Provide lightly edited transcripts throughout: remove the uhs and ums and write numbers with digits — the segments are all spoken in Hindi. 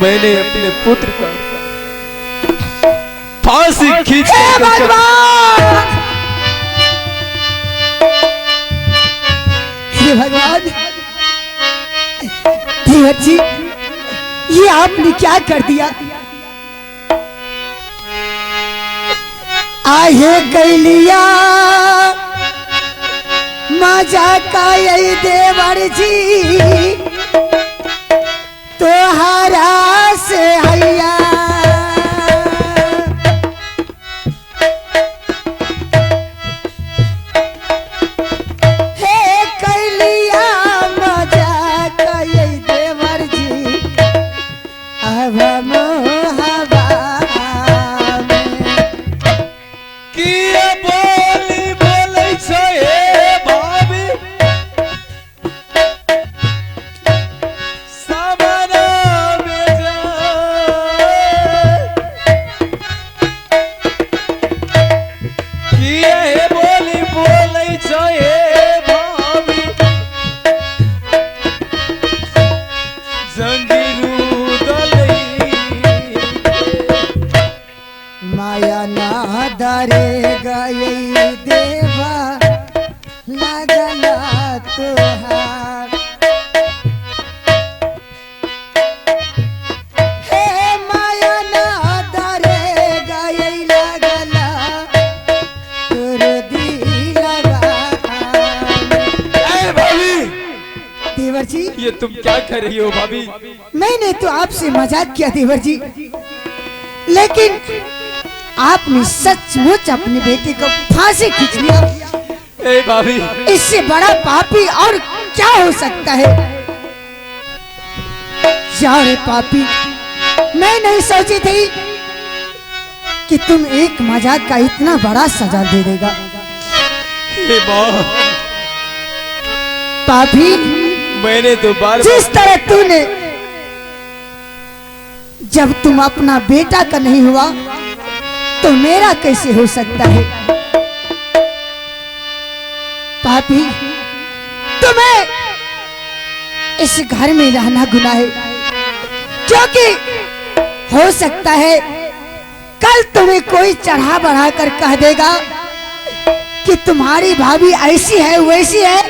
मैंने अपने पुत्र का फांसी खींच हे भगवान, धीरज जी, ये आपने क्या कर दिया? आहे कैलिया मजा का यही देवर जी, तोहरा से हैया माया ना दरे गई देवा लगला तुहार। हे माया ना दरे गई लगला तुर दिलवा। भाभी, देवर जी, ये तुम क्या कर रही हो भाभी? मैंने तो आपसे मजाक किया देवर जी, लेकिन आपने सचमुच अपने बेटे को फांसी खींच लिया। ए भाभी, इससे बड़ा पापी और क्या हो सकता है? यार पापी, मैं नहीं सोची थी कि तुम एक मजाक का इतना बड़ा सजा दे देगा। पापी, मैंने तो जिस तरह तूने, जब तुम अपना बेटा का नहीं हुआ तो मेरा कैसे हो सकता है? पापी, तुम्हें इस घर में रहना गुनाह है, क्योंकि हो सकता है कल तुम्हें कोई चढ़ा बढ़ा कर कह देगा कि तुम्हारी भाभी ऐसी है वैसी है,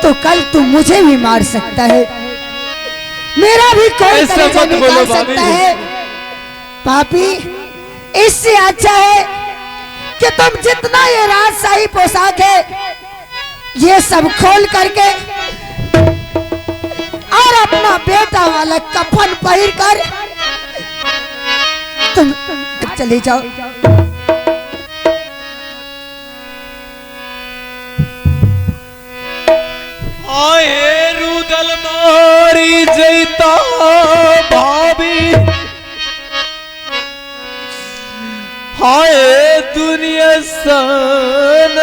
तो कल तुम मुझे भी मार सकता है, मेरा भी कोई कलेजा निकाल सकता है। पापी, इससे अच्छा है कि तुम जितना ये राजशाही पोशाक है ये सब खोल करके और अपना बेटा वाला कफन पहन कर तुम चले जाओ। आए रुदल मारी जैता भाभी, हाय दुनिया सन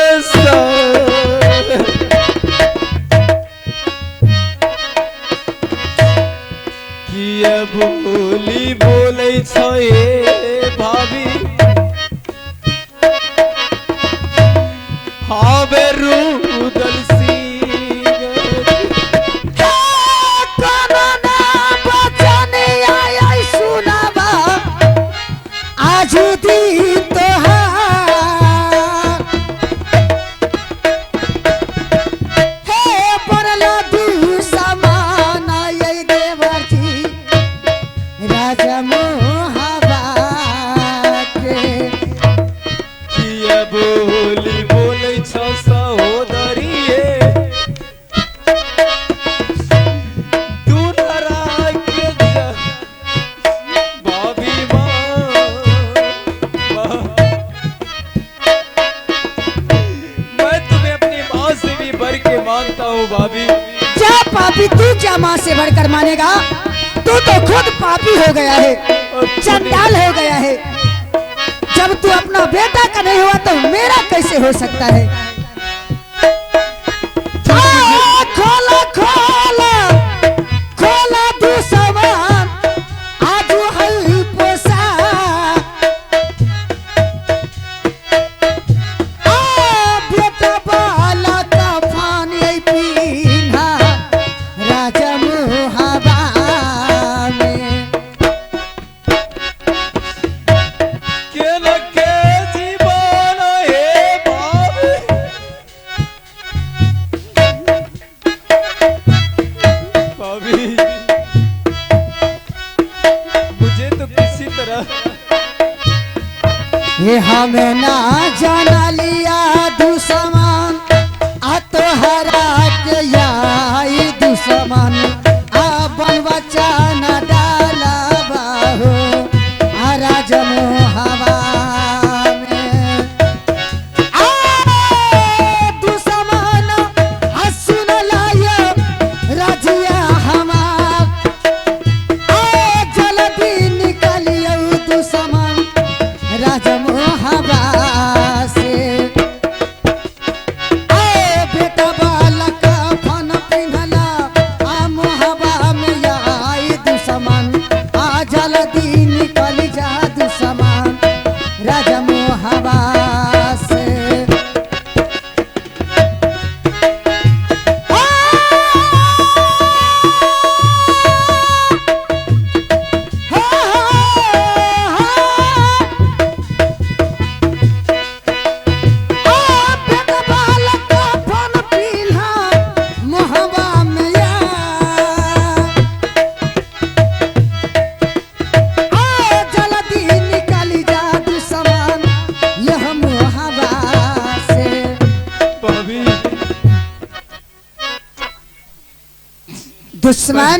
किया बोली बोले छे भाभी, हाँ बे रुदल पापी, तू क्या माँ से बढ़कर मानेगा? तू तो खुद पापी हो गया है, चंडाल हो गया है। जब तू अपना बेटा का नहीं हुआ तो मेरा कैसे हो सकता है? खोला खोला खोला तू सामान, आज हल पोसा बेटा बाला का पानी पीना राजा मुहाबा में। भाभी मुझे तो किसी तरह ये हमें ना जाना लिया दुश्मन आ तो हरा के आई दुश्मन आ बनवा चाना डाला बाहो आ राजमो हवा में आ दुश्मन आ सुन लाया राजिया हमार आ जल्दी निकलियो दुश्मन राजमो हवा से आए बेटा बाला का फन पिन्हला आ मोहबा में आई दुश्मन आ जल्दी निकल जा दुश्मन राजमो हवा से भाभी दुश्मन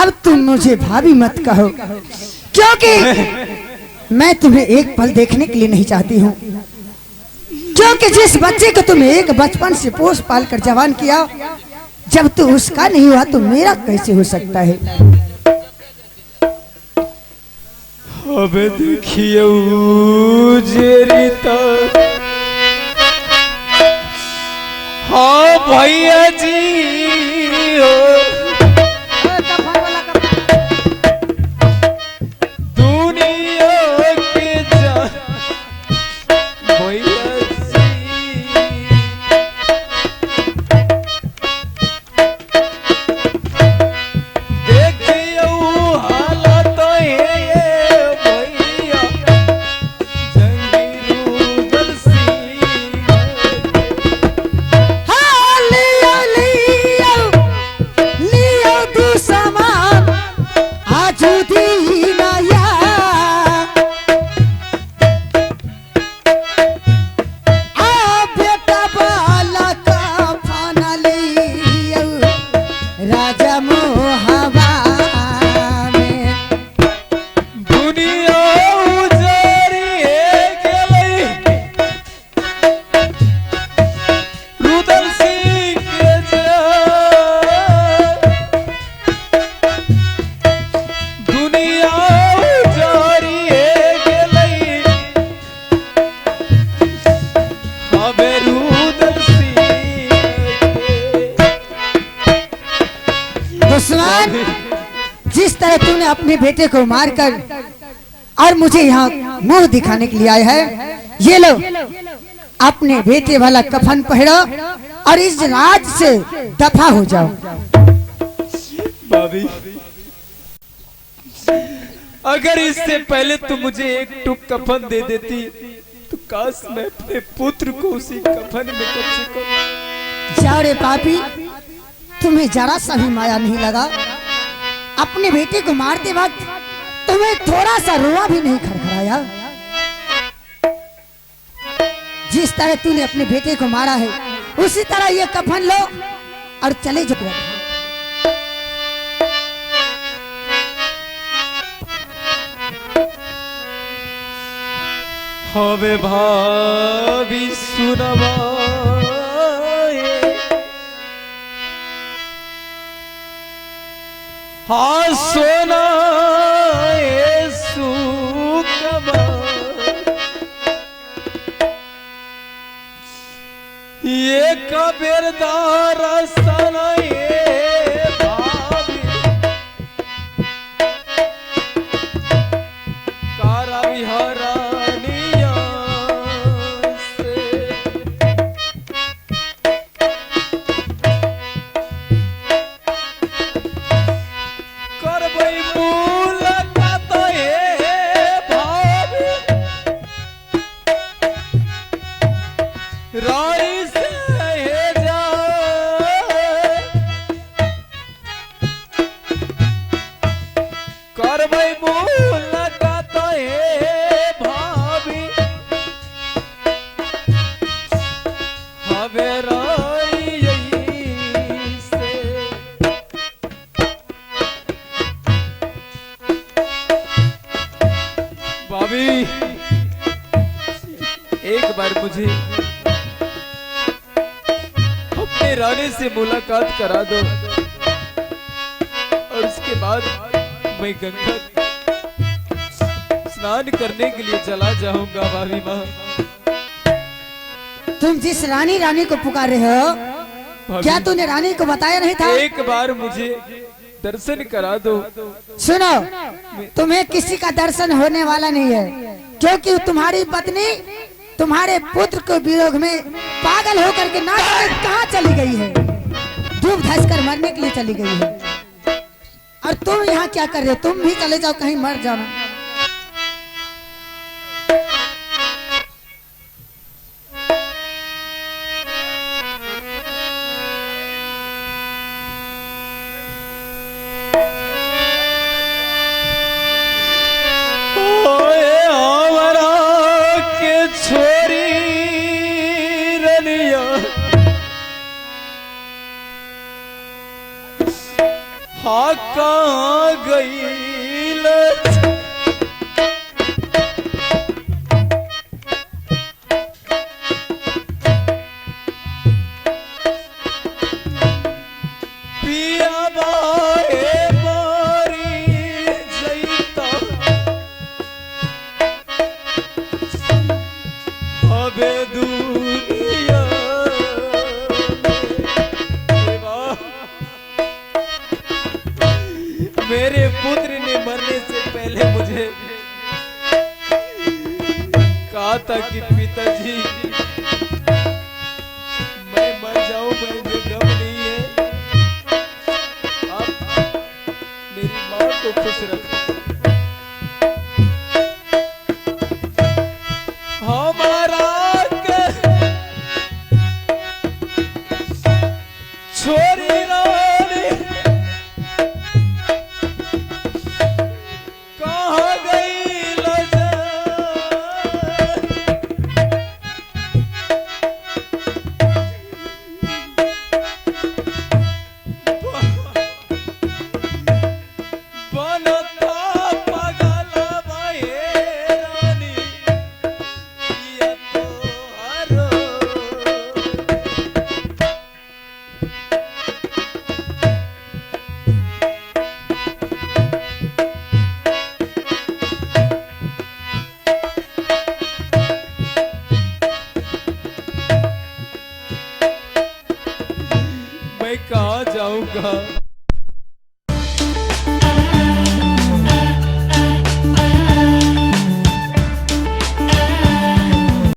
अब तुम मुझे भाभी मत कहो क्योंकि मैं तुम्हें एक पल देखने के लिए नहीं चाहती हूँ क्योंकि जिस बच्चे को तुम एक बचपन से पोस पाल कर जवान किया जब तू उसका नहीं हुआ तो मेरा कैसे हो सकता है। अबे देखियो जेरिता हाँ भैया जी हो दुनिया के जा भैया जी देखियो हालत है भैया जंगीरू दलसी हाँ, लियो, लियो, लियो दुश्मन, आजू दीनया। आ बेटा बाला का फाना लियो, राजा मोहबा में। दुनिया उजारिए गेलै रुदल सिंह के जान दुनिया उजारिए गेलै हबे रुदल सिंह दुश्मन जिस तरह तूने अपने बेटे को मारकर और मुझे यहाँ मुंह दिखाने के लिए आया है ये लो अपने बेटे वाला कफन पहनो और इस राज से दफा हो जाओ। भाभी अगर इससे पहले तुम मुझे एक टुक कफन दे देती तो काश मैं अपने पुत्र को उसी कफन में कम से कम जाओ रे पापी तुम्हें जरा सा भी माया नहीं लगा अपने बेटे को मारते वक्त तुम्हें थोड़ा सा रोआ भी नहीं खड़खड़ाया। जिस तरह तूने अपने बेटे को मारा है उसी तरह ये कफन लो और चले जाओ। हवे भाभी सुनवा हाँ सोना ये सुकमा ये कबीरदार सना ये भाभी कारा विहारानिया से करबै मुलाकात हे भाभी रानी से हे जाए मैं मुलाकात है भाभी हवेरा से भाभी एक बार मुझे अपने रानी से मुलाकात करा दो और उसके बाद मैं गंगा स्नान करने के लिए चला जाऊंगा। भाभी माँ तुम जिस रानी रानी को पुकार रहे हो, क्या तूने रानी को बताया नहीं था? एक बार मुझे दर्शन करा दो। सुनो, तुम्हें किसी का दर्शन होने वाला नहीं है, क्योंकि तुम्हारी पत्नी तुम्हारे पुत्र को वियोग में पागल होकर के ना कहाँ चली गई है, डूब धस कर मरने के लिए चली गई है। और तुम यहाँ क्या कर रहे हो? तुम भी चले जाओ, कहीं मर जाना। हाँ कहाँ गई पिया बाए मारी जईता अबे दुनिया मेरे पुत्र ने मरने से पहले मुझे कहा था कि पिताजी मैं मर जाऊं, मुझे गम नहीं है, आप मेरी माँ को खुश रखो। हमारा छोरी मैं कहाँ जाऊंगा?